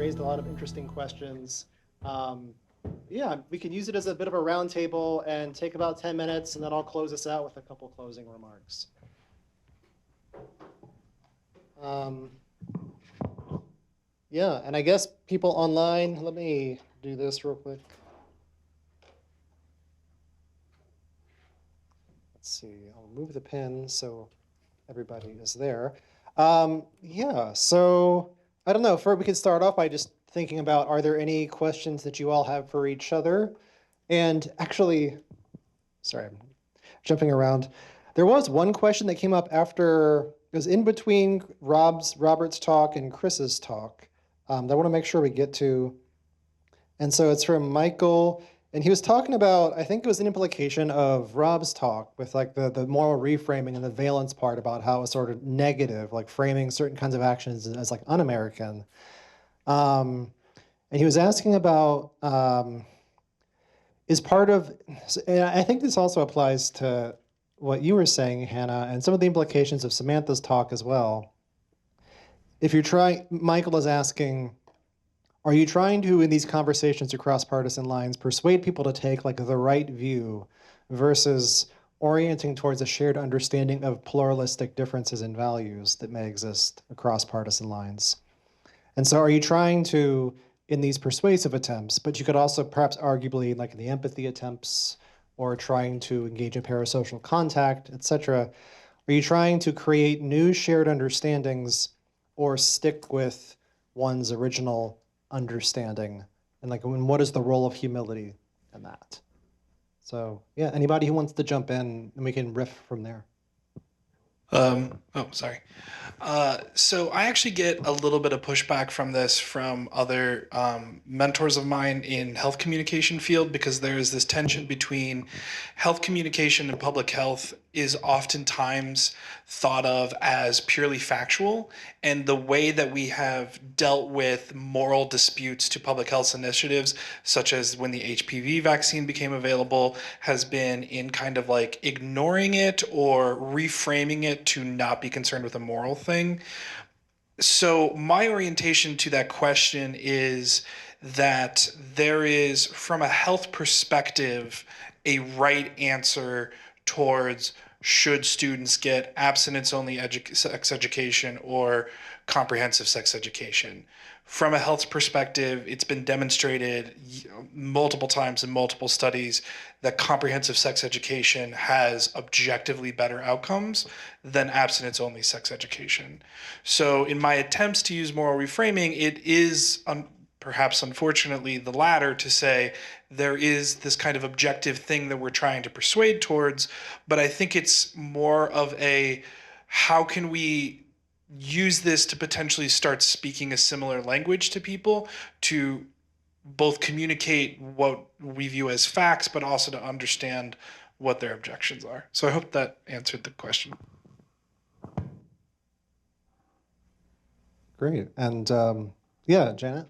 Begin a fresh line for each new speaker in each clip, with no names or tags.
raised a lot of interesting questions. Yeah, we can use it as a bit of a roundtable and take about 10 minutes, and then I'll close us out with a couple closing remarks. Yeah, and I guess people online, let me do this real quick. Let's see, I'll move the pin so everybody is there. Yeah, so I don't know, we could start off by just thinking about, are there any questions that you all have for each other? And actually, sorry, I'm jumping around. There was one question that came up after, it was in between Robert's talk and Chris's talk that I want to make sure we get to. And so it's from Michael, and he was talking about, I think it was an implication of Rob's talk with like the moral reframing and the valence part about how it was sort of negative, like framing certain kinds of actions as like un-American. And he was asking about, is part of, and I think this also applies to what you were saying, Hannah, and some of the implications of Samantha's talk as well. If you're trying, Michael is asking, are you trying to, in these conversations across partisan lines, persuade people to take like the right view versus orienting towards a shared understanding of pluralistic differences in values that may exist across partisan lines? And so are you trying to, in these persuasive attempts, but you could also perhaps arguably like in the empathy attempts or trying to engage in parasocial contact, etc., are you trying to create new shared understandings or stick with one's original understanding? And like, what is the role of humility in that? So yeah, anybody who wants to jump in, and we can riff from there.
Oh, sorry. So I actually get a little bit of pushback from this from other mentors of mine in health communication field, because there is this tension between health communication and public health is oftentimes thought of as purely factual, and the way that we have dealt with moral disputes to public health initiatives, such as when the HPV vaccine became available, has been in kind of like ignoring it or reframing it to not be concerned with a moral thing. So my orientation to that question is that there is, from a health perspective, a right answer towards should students get abstinence-only sex education or comprehensive sex education. From a health perspective, it's been demonstrated multiple times in multiple studies that comprehensive sex education has objectively better outcomes than abstinence-only sex education. So in my attempts to use moral reframing, it is perhaps unfortunately the latter, to say there is this kind of objective thing that we're trying to persuade towards, but I think it's more of a, how can we use this to potentially start speaking a similar language to people, to both communicate what we view as facts, but also to understand what their objections are. So I hope that answered the question.
Great. And yeah, Janet?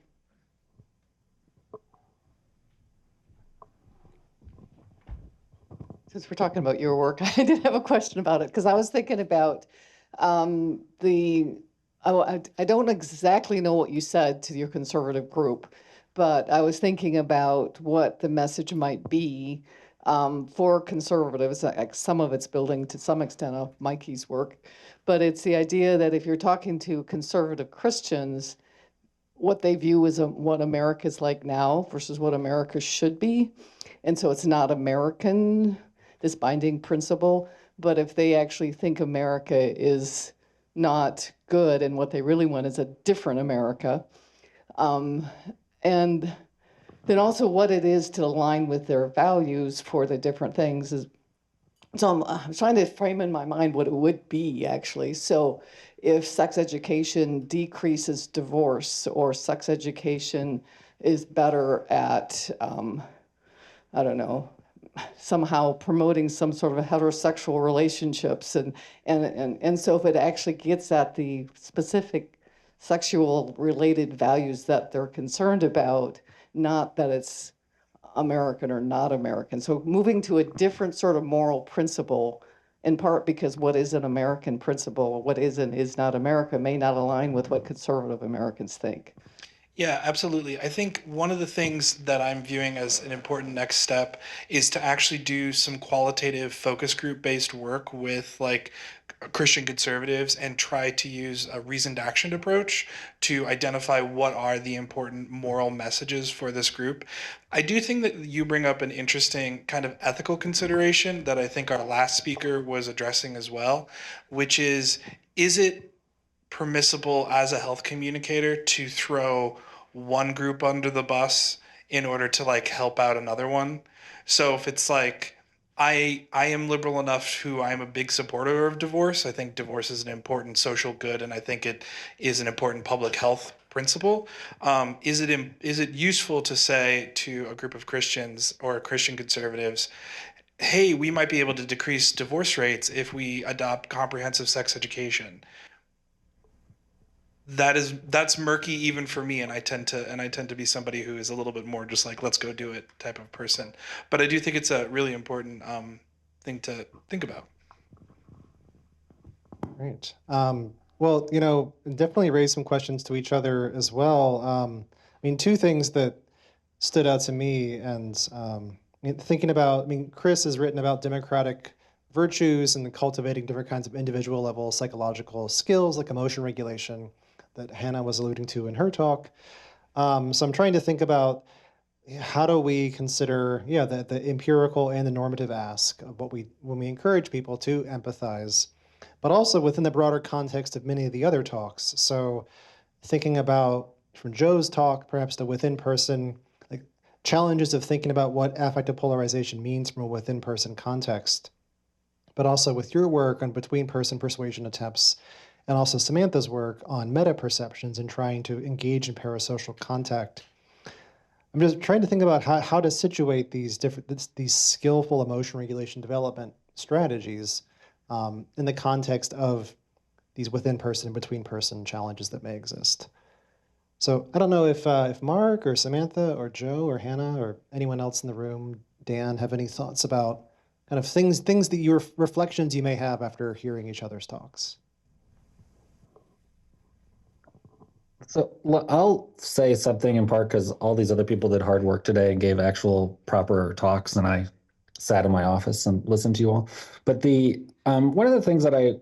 Since we're talking about your work, I did have a question about it, because I was thinking about I don't exactly know what you said to your conservative group, but I was thinking about what the message might be for conservatives. Some of it's building to some extent of Mikey's work, but it's the idea that if you're talking to conservative Christians, what they view as what America's like now versus what America should be. And so it's not American, this binding principle, but if they actually think America is not good and what they really want is a different America, and then also what it is to align with their values for the different things is, so I'm trying to frame in my mind what it would be actually. So if sex education decreases divorce, or sex education is better at, I don't know, somehow promoting some sort of heterosexual relationships, and so if it actually gets at the specific sexual related values that they're concerned about, not that it's American or not American. So moving to a different sort of moral principle, in part because what is an American principle, what is and is not America, may not align with what conservative Americans think.
Yeah, absolutely. I think one of the things that I'm viewing as an important next step is to actually do some qualitative focus group based work with like Christian conservatives and try to use a reasoned action approach to identify what are the important moral messages for this group. I do think that you bring up an interesting kind of ethical consideration that I think our last speaker was addressing as well, which is it permissible as a health communicator to throw one group under the bus in order to like help out another one? So if it's like I am liberal enough who I'm a big supporter of divorce. I think divorce is an important social good, and I think it is an important public health principle. Is it useful to say to a group of Christians or Christian conservatives, hey, we might be able to decrease divorce rates if we adopt comprehensive sex education? That's murky even for me, and I tend to be somebody who is a little bit more just like let's go do it type of person. But I do think it's a really important thing to think about.
Great. Well, definitely raise some questions to each other as well. I mean, two things that stood out to me, and thinking about, I mean, Chris has written about democratic virtues and cultivating different kinds of individual level psychological skills like emotion regulation that Hannah was alluding to in her talk. So I'm trying to think about how do we consider, yeah, the empirical and the normative ask of what we when we encourage people to empathize, but also within the broader context of many of the other talks. So thinking about from Joe's talk, perhaps the within person, like challenges of thinking about what affective polarization means from a within person context, but also with your work on between person persuasion attempts, and also Samantha's work on meta perceptions and trying to engage in parasocial contact. I'm just trying to think about how to situate these skillful emotion regulation development strategies in the context of these within person and between person challenges that may exist. So I don't know if Mark or Samantha or Joe or Hannah or anyone else in the room, Dan, have any thoughts about kind of things that your reflections you may have after hearing each other's talks.
So I'll say something in part because all these other people did hard work today and gave actual proper talks, and I sat in my office and listened to you all. But the one of the things that I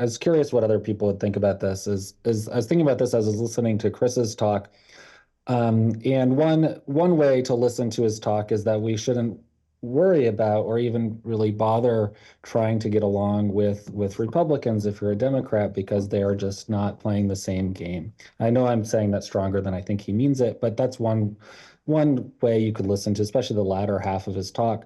was curious what other people would think about this is I was thinking about this as I was listening to Chris's talk. And one way to listen to his talk is that we shouldn't worry about or even really bother trying to get along with Republicans if you're a Democrat because they are just not playing the same game. I know I'm saying that stronger than I think he means it, but that's one way you could listen to, especially the latter half of his talk.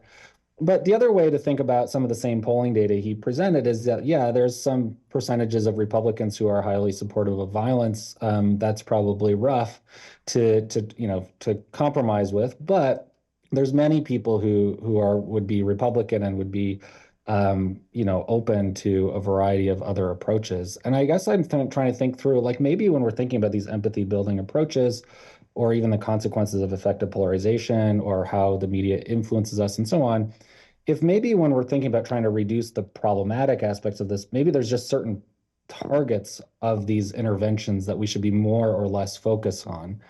But the other way to think about some of the same polling data he presented is that, yeah, there's some percentages of Republicans who are highly supportive of violence. That's probably rough to compromise with, but there's many people who would be Republican and would be open to a variety of other approaches. And I guess I'm trying to think through, like maybe when we're thinking about these empathy building approaches, or even the consequences of effective polarization or how the media influences us and so on, if maybe when we're thinking about trying to reduce the problematic aspects of this, maybe there's just certain targets of these interventions that we should be more or less focused on.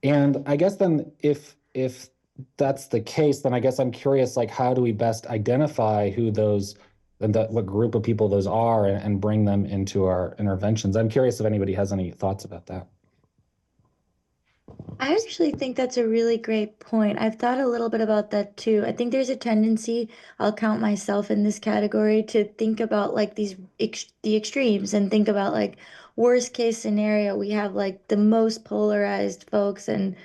And I guess then if that's the case, then I guess I'm curious, like how do we best identify who those and what group of people those are and bring them into our interventions? I'm curious if anybody has any thoughts about that.
I actually think that's a really great point. I've thought a little bit about that too. I think there's a tendency, I'll count myself in this category, to think about like the extremes and think about like worst case scenario. We have like the most polarized folks and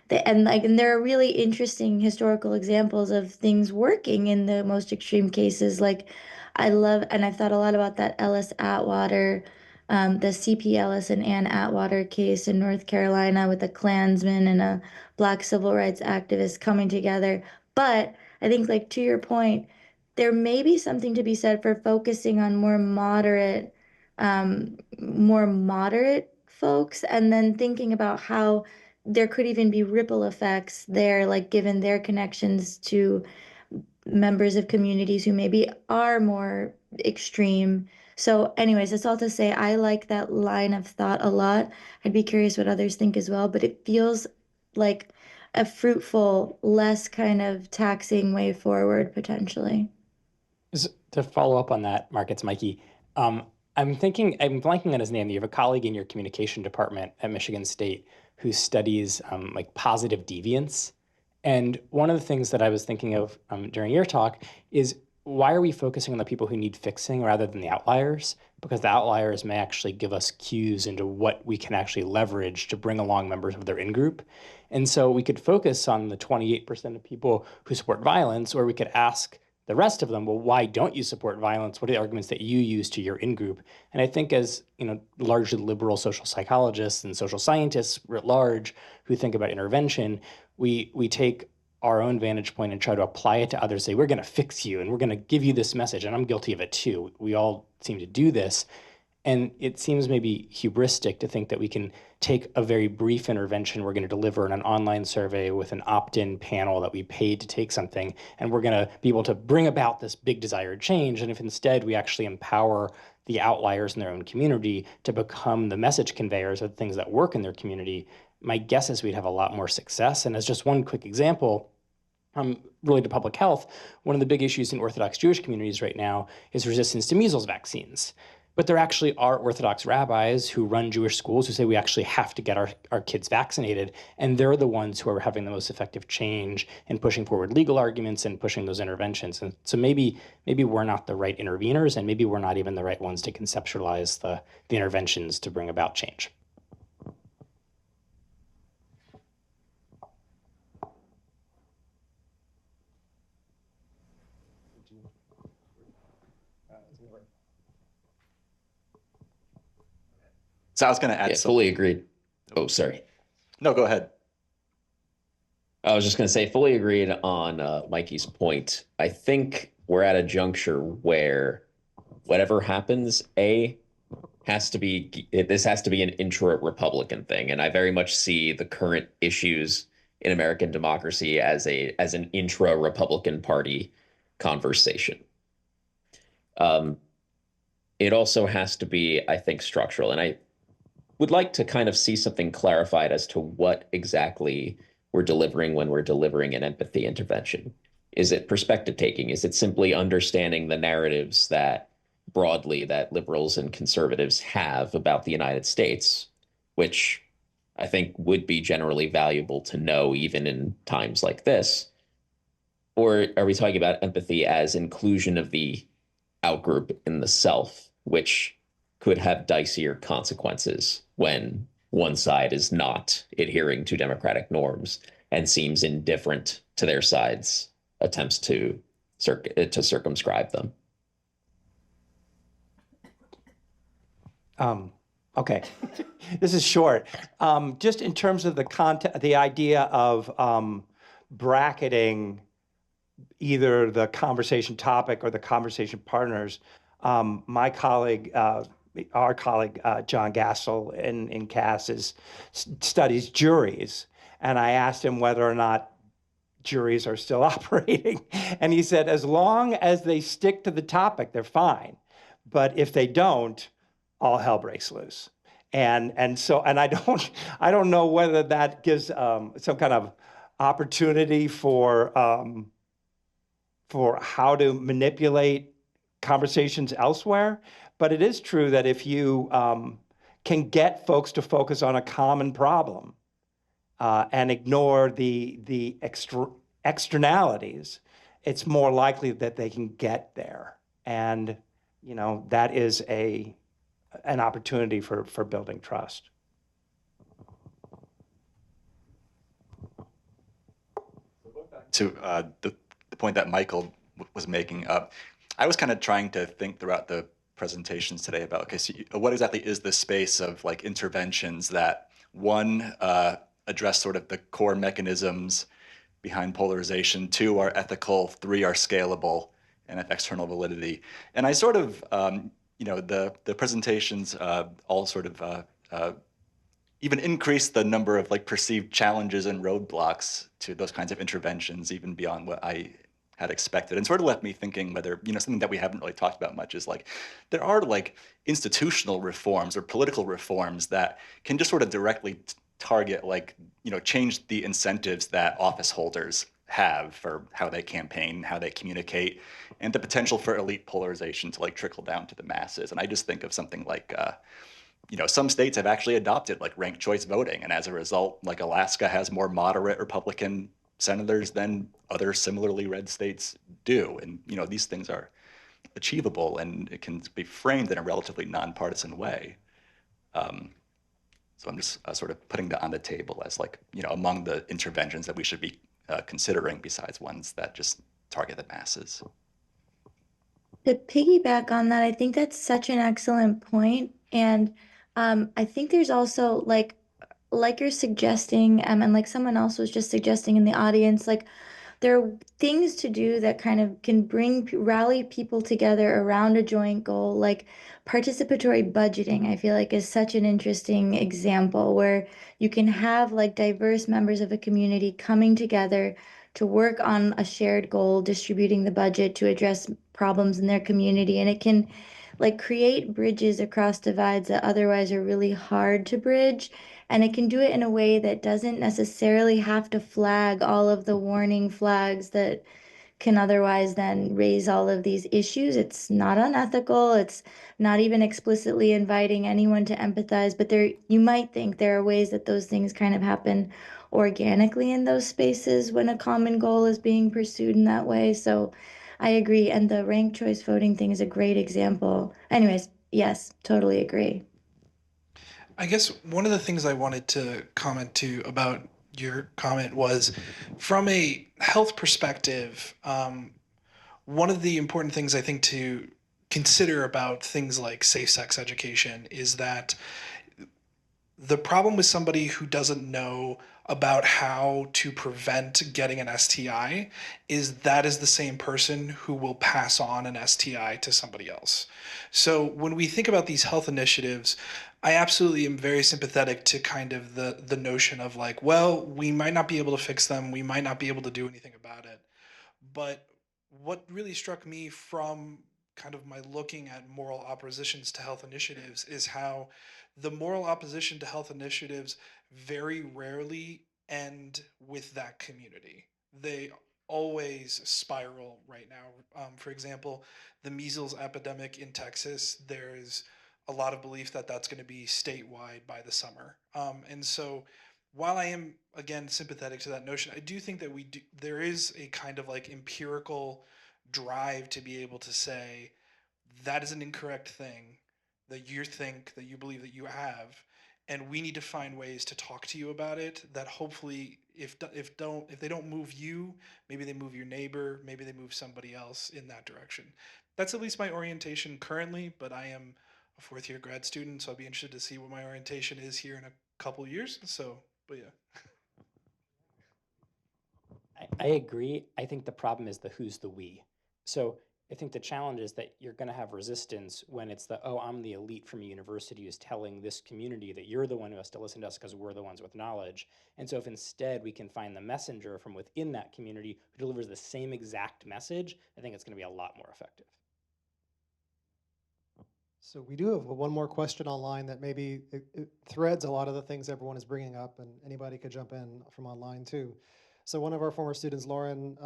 there are really interesting historical examples of things working in the most extreme cases. Like I love, and I've thought a lot about that Ellis Atwater the C.P. Ellis and Ann Atwater case in North Carolina with a Klansman and a Black civil rights activist coming together. But I think, like to your point, there may be something to be said for focusing on more moderate folks, and then thinking about how there could even be ripple effects there, like given their connections to members of communities who maybe are more extreme So anyways, that's all to say I like that line of thought a lot. I'd be curious what others think as well, but it feels like a fruitful, less kind of taxing way forward potentially.
To follow up on that, Mark, it's Mikey. I'm blanking on his name. You have a colleague in your communication department at Michigan State who studies like positive deviance. And one of the things that I was thinking of during your talk is, why are we focusing on the people who need fixing rather than the outliers? Because the outliers may actually give us cues into what we can actually leverage to bring along members of their in-group. And so we could focus on the 28% of people who support violence, or we could ask the rest of them, well, why don't you support violence? What are the arguments that you use to your in-group? And I think, as largely liberal social psychologists and social scientists writ large who think about intervention, we take our own vantage point and try to apply it to others, say, we're going to fix you and we're going to give you this message. And I'm guilty of it too. We all seem to do this. And it seems maybe hubristic to think that we can take a very brief intervention we're going to deliver in an online survey with an opt-in panel that we paid to take something, and we're going to be able to bring about this big desired change. And if instead we actually empower the outliers in their own community to become the message conveyors of things that work in their community, my guess is we'd have a lot more success. And as just one quick example, related to public health, one of the big issues in Orthodox Jewish communities right now is resistance to measles vaccines. But there actually are Orthodox rabbis who run Jewish schools who say we actually have to get our kids vaccinated. And they're the ones who are having the most effective change and pushing forward legal arguments and pushing those interventions. And so maybe we're not the right interveners, and maybe we're not even the right ones to conceptualize the interventions to bring about change.
So I was going to add
Yeah, fully agreed. Oh, sorry.
No, go ahead.
I was just going to say, fully agreed on Mikey's point. I think we're at a juncture where whatever happens, this has to be an intra-Republican thing. And I very much see the current issues in American democracy as an intra-Republican Party conversation. It also has to be, I think, structural. And I would like to kind of see something clarified as to what exactly we're delivering when we're delivering an empathy intervention. Is it perspective taking? Is it simply understanding the narratives that broadly that liberals and conservatives have about the United States, which I think would be generally valuable to know even in times like this? Or are we talking about empathy as inclusion of the outgroup in the self, which could have dicier consequences when one side is not adhering to democratic norms and seems indifferent to their side's attempts to circumscribe them?
Okay, this is short. Just in terms of the idea of bracketing either the conversation topic or the conversation partners, our colleague John Gassel in Cass studies juries, and I asked him whether or not juries are still operating, and he said as long as they stick to the topic, they're fine, but if they don't, all hell breaks loose. And I don't know whether that gives some kind of opportunity for how to manipulate conversations elsewhere. But it is true that if you can get folks to focus on a common problem and ignore the externalities, it's more likely that they can get there. And that is an opportunity for building trust.
To the point that Michael was making, I was kind of trying to think throughout the presentations today about, okay, so what exactly is the space of like interventions that one, address sort of the core mechanisms behind polarization, two are ethical, three are scalable and have external validity. And I sort of, the presentations all sort of even increase the number of like perceived challenges and roadblocks to those kinds of interventions, even beyond what I had expected, and sort of left me thinking whether, something that we haven't really talked about much is like, there are like institutional reforms or political reforms that can just sort of directly target, like, change the incentives that office holders have for how they campaign, how they communicate, and the potential for elite polarization to like trickle down to the masses. And I just think of something like, some states have actually adopted like ranked choice voting, and as a result, like Alaska has more moderate Republican senators than other similarly red states do. And these things are achievable, and it can be framed in a relatively nonpartisan way. So I'm just sort of putting that on the table as like, among the interventions that we should be considering, besides ones that just target the masses.
To piggyback on that, I think that's such an excellent point. And I think there's also like you're suggesting, and like someone else was just suggesting in the audience, like there are things to do that kind of can rally people together around a joint goal, like participatory budgeting. I feel like is such an interesting example where you can have like diverse members of a community coming together to work on a shared goal, distributing the budget to address problems in their community, and it can like create bridges across divides that otherwise are really hard to bridge. And it can do it in a way that doesn't necessarily have to flag all of the warning flags that can otherwise then raise all of these issues. It's not unethical. It's not even explicitly inviting anyone to empathize, but you might think there are ways that those things kind of happen organically in those spaces when a common goal is being pursued in that way. So I agree. And the ranked choice voting thing is a great example. Anyways, yes, totally agree.
I guess one of the things I wanted to comment to about your comment was from a health perspective, one of the important things I think to consider about things like safe sex education is that the problem with somebody who doesn't know about how to prevent getting an STI is that is the same person who will pass on an STI to somebody else. So when we think about these health initiatives, I absolutely am very sympathetic to kind of the notion of like, well, we might not be able to fix them, we might not be able to do anything about it. But what really struck me from kind of my looking at moral oppositions to health initiatives is how the moral opposition to health initiatives very rarely end with that community. They always spiral right now. For example, the measles epidemic in Texas, there's a lot of belief that that's going to be statewide by the summer. And so while I am again sympathetic to that notion, I do think that there is a kind of like empirical drive to be able to say that is an incorrect thing that you believe that you have, and we need to find ways to talk to you about it that hopefully if they don't move you, maybe they move your neighbor, maybe they move somebody else in that direction. That's at least my orientation currently, but I am a fourth year grad student, so I'll be interested to see what my orientation is here in a couple years. So, but yeah.
I agree. I think the problem is the who's the we. So I think the challenge is that you're going to have resistance when it's oh, I'm the elite from a university who's telling this community that you're the one who has to listen to us because we're the ones with knowledge. And so if instead we can find the messenger from within that community who delivers the same exact message, I think it's going to be a lot more effective.
So we do have one more question online that maybe it threads a lot of the things everyone is bringing up, and anybody could jump in from online too. So one of our former students, Lauren,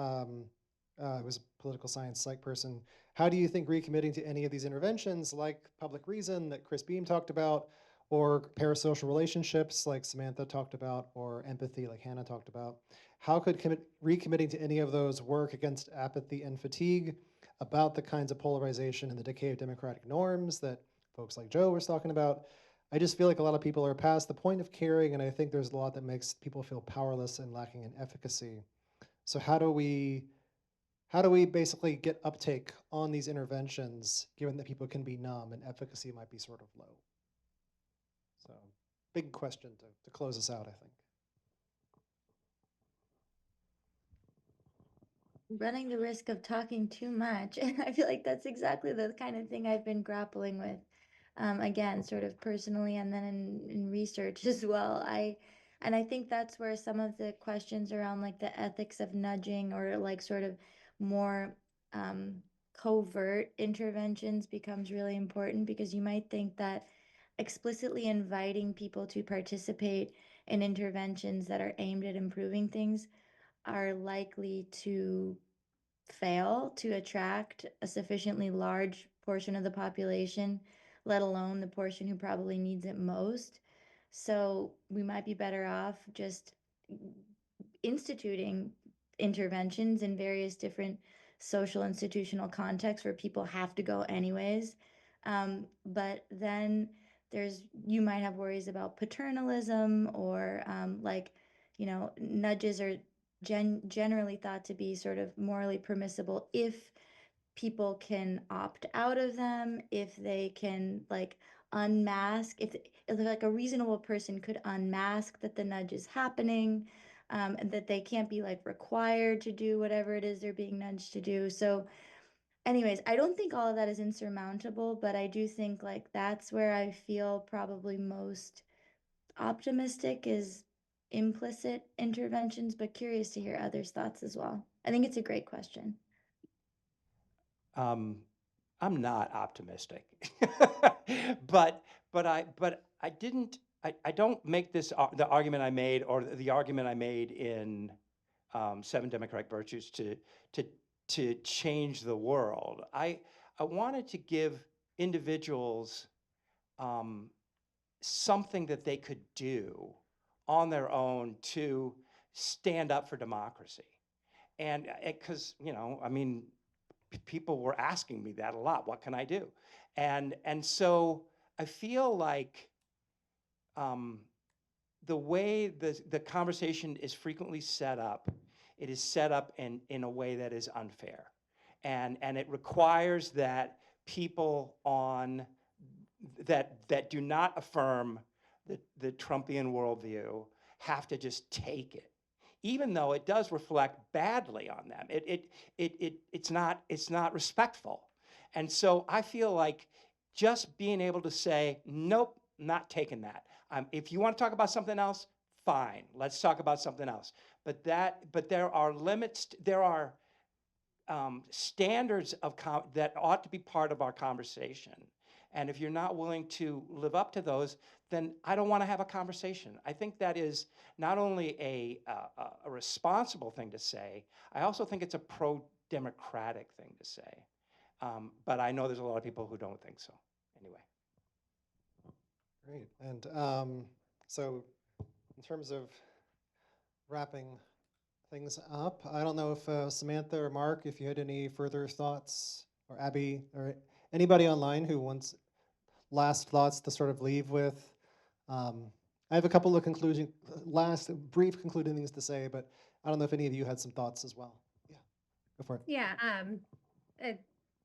who's a political science psych person, how do you think recommitting to any of these interventions like public reason that Chris Beam talked about, or parasocial relationships like Samantha talked about, or empathy like Hannah talked about, how could recommitting to any of those work against apathy and fatigue about the kinds of polarization and the decay of democratic norms that folks like Joe was talking about? I just feel like a lot of people are past the point of caring, and I think there's a lot that makes people feel powerless and lacking in efficacy. So how do we basically get uptake on these interventions, given that people can be numb and efficacy might be sort of low? So big question to close us out, I think.
Running the risk of talking too much. And I feel like that's exactly the kind of thing I've been grappling with. Again, sort of personally and then in research as well. And I think that's where some of the questions around like the ethics of nudging or like sort of more covert interventions becomes really important, because you might think that explicitly inviting people to participate in interventions that are aimed at improving things are likely to fail to attract a sufficiently large portion of the population, let alone the portion who probably needs it most. So we might be better off just instituting interventions in various different social institutional contexts where people have to go anyways. But then you might have worries about paternalism, or nudges are generally thought to be sort of morally permissible if people can opt out of them, if they can like unmask, if like a reasonable person could unmask that the nudge is happening, and that they can't be like required to do whatever it is they're being nudged to do. So anyways, I don't think all of that is insurmountable, but I do think like that's where I feel probably most optimistic, is implicit interventions, but curious to hear others' thoughts as well. I think it's a great question.
I'm not optimistic, but I don't make this the argument I made, or the argument I made in Seven Democratic Virtues to change the world. I wanted to give individuals something that they could do on their own to stand up for democracy, and because I mean, people were asking me that a lot. What can I do? And so I feel like the way the conversation is frequently set up, it is set up in a way that is unfair, and it requires that people that do not affirm the Trumpian worldview have to just take it, even though it does reflect badly on them. It's not respectful. And so I feel like just being able to say, nope, not taking that. If you want to talk about something else, fine, let's talk about something else. But there are limits, there are standards that ought to be part of our conversation. And if you're not willing to live up to those, then I don't want to have a conversation. I think that is not only a responsible thing to say, I also think it's a pro-democratic thing to say. But I know there's a lot of people who don't think so. Anyway.
Great. And so in terms of wrapping things up, I don't know if Samantha or Mark, if you had any further thoughts, or Abby, or anybody online who wants last thoughts to sort of leave with. I have a couple of last brief concluding things to say, but I don't know if any of you had some thoughts as well. Yeah, go for it.
Yeah,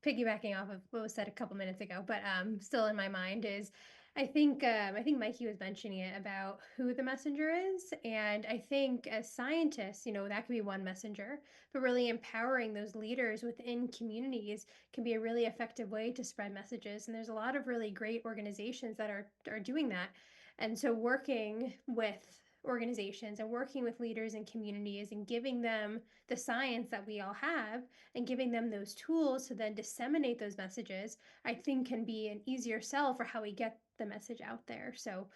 piggybacking off of what was said a couple minutes ago, but still in my mind is, I think Mikey was mentioning it about who the messenger is, and I think as scientists, that could be one messenger, but really empowering those leaders within communities can be a really effective way to spread messages. And there's a lot of really great organizations that are doing that, and so working with organizations and working with leaders in communities and giving them the science that we all have and giving them those tools to then disseminate those messages, I think can be an easier sell for how we get the message out there. So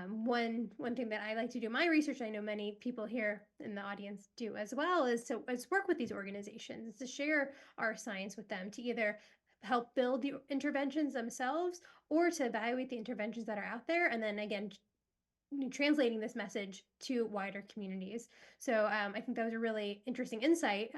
one thing that I like to do in my research, I know many people here in the audience do as well, is work with these organizations, to share our science with them, to either help build the interventions themselves or to evaluate the interventions that are out there, and then again translating this message to wider communities. So I think that was a really interesting insight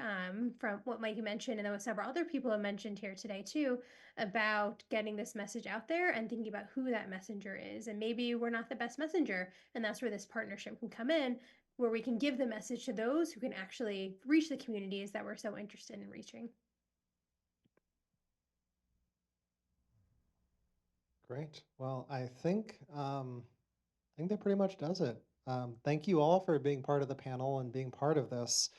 from what Mikey mentioned, and there were several other people have mentioned here today too, about getting this message out there and thinking about who that messenger is. And maybe we're not the best messenger, and that's where this partnership can come in, where we can give the message to those who can actually reach the communities that we're so interested in reaching.
Great. Well, I think that pretty much does it. Thank you all for being part of the panel and being part of this.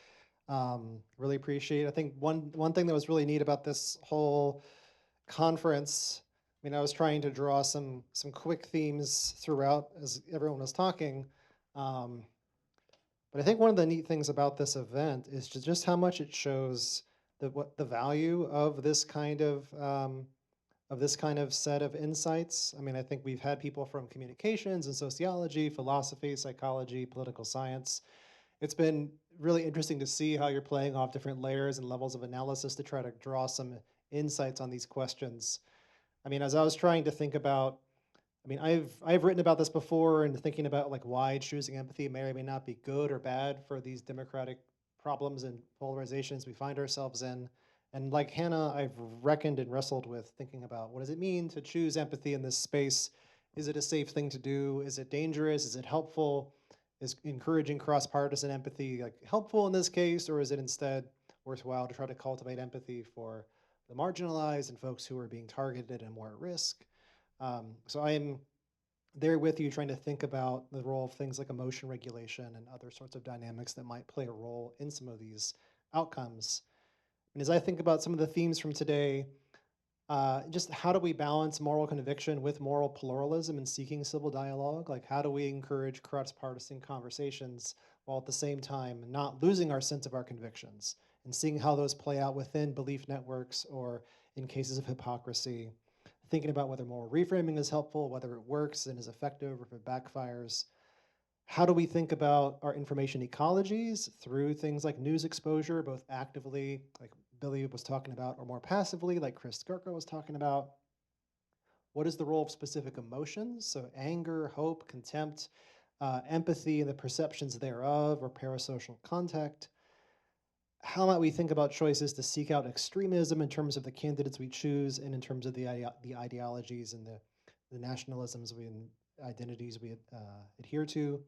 Really appreciate it. I think one thing that was really neat about this whole conference, I mean, I was trying to draw some quick themes throughout as everyone was talking. But I think one of the neat things about this event is just how much it shows the value of this kind of set of insights. I mean, I think we've had people from communications and sociology, philosophy, psychology, political science. It's been really interesting to see how you're playing off different layers and levels of analysis to try to draw some insights on these questions. I mean, as I was trying to think about, I mean, I've written about this before and thinking about like why choosing empathy may or may not be good or bad for these democratic problems and polarizations we find ourselves in. And like Hannah, I've reckoned and wrestled with thinking about what does it mean to choose empathy in this space? Is it a safe thing to do? Is it dangerous? Is it helpful? Is encouraging cross-partisan empathy like helpful in this case, or is it instead worthwhile to try to cultivate empathy for the marginalized and folks who are being targeted and more at risk? So I'm there with you trying to think about the role of things like emotion regulation and other sorts of dynamics that might play a role in some of these outcomes. And as I think about some of the themes from today, just how do we balance moral conviction with moral pluralism and seeking civil dialogue? Like, how do we encourage cross-partisan conversations while at the same time not losing our sense of our convictions and seeing how those play out within belief networks or in cases of hypocrisy? Thinking about whether moral reframing is helpful, whether it works and is effective, or if it backfires. How do we think about our information ecologies through things like news exposure, both actively, like Billy was talking about, or more passively, like Chris Skirko was talking about? What is the role of specific emotions? So anger, hope, contempt, empathy, and the perceptions thereof, or parasocial contact. How might we think about choices to seek out extremism in terms of the candidates we choose and in terms of the ideologies and the nationalisms and identities we adhere to?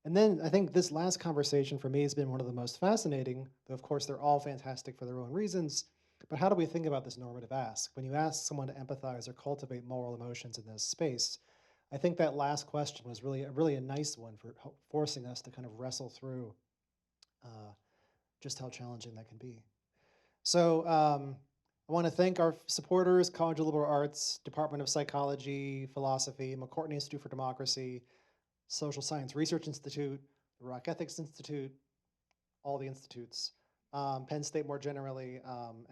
And then I think this last conversation for me has been one of the most fascinating, though of course they're all fantastic for their own reasons. But how do we think about this normative ask? When you ask someone to empathize or cultivate moral emotions in this space, I think that last question was really a nice one for forcing us to kind of wrestle through just how challenging that can be. So I want to thank our supporters, College of Liberal Arts, Department of Psychology, Philosophy, McCourtney Institute for Democracy, Social Science Research Institute, the Rock Ethics Institute, all the institutes, Penn State more generally.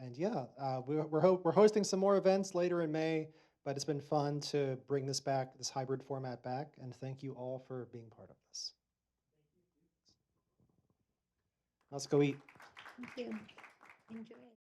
And yeah, we're hosting some more events later in May, but it's been fun to bring this back, this hybrid format back, and thank you all for being part of this. Let's go eat.
Thank you. Enjoy.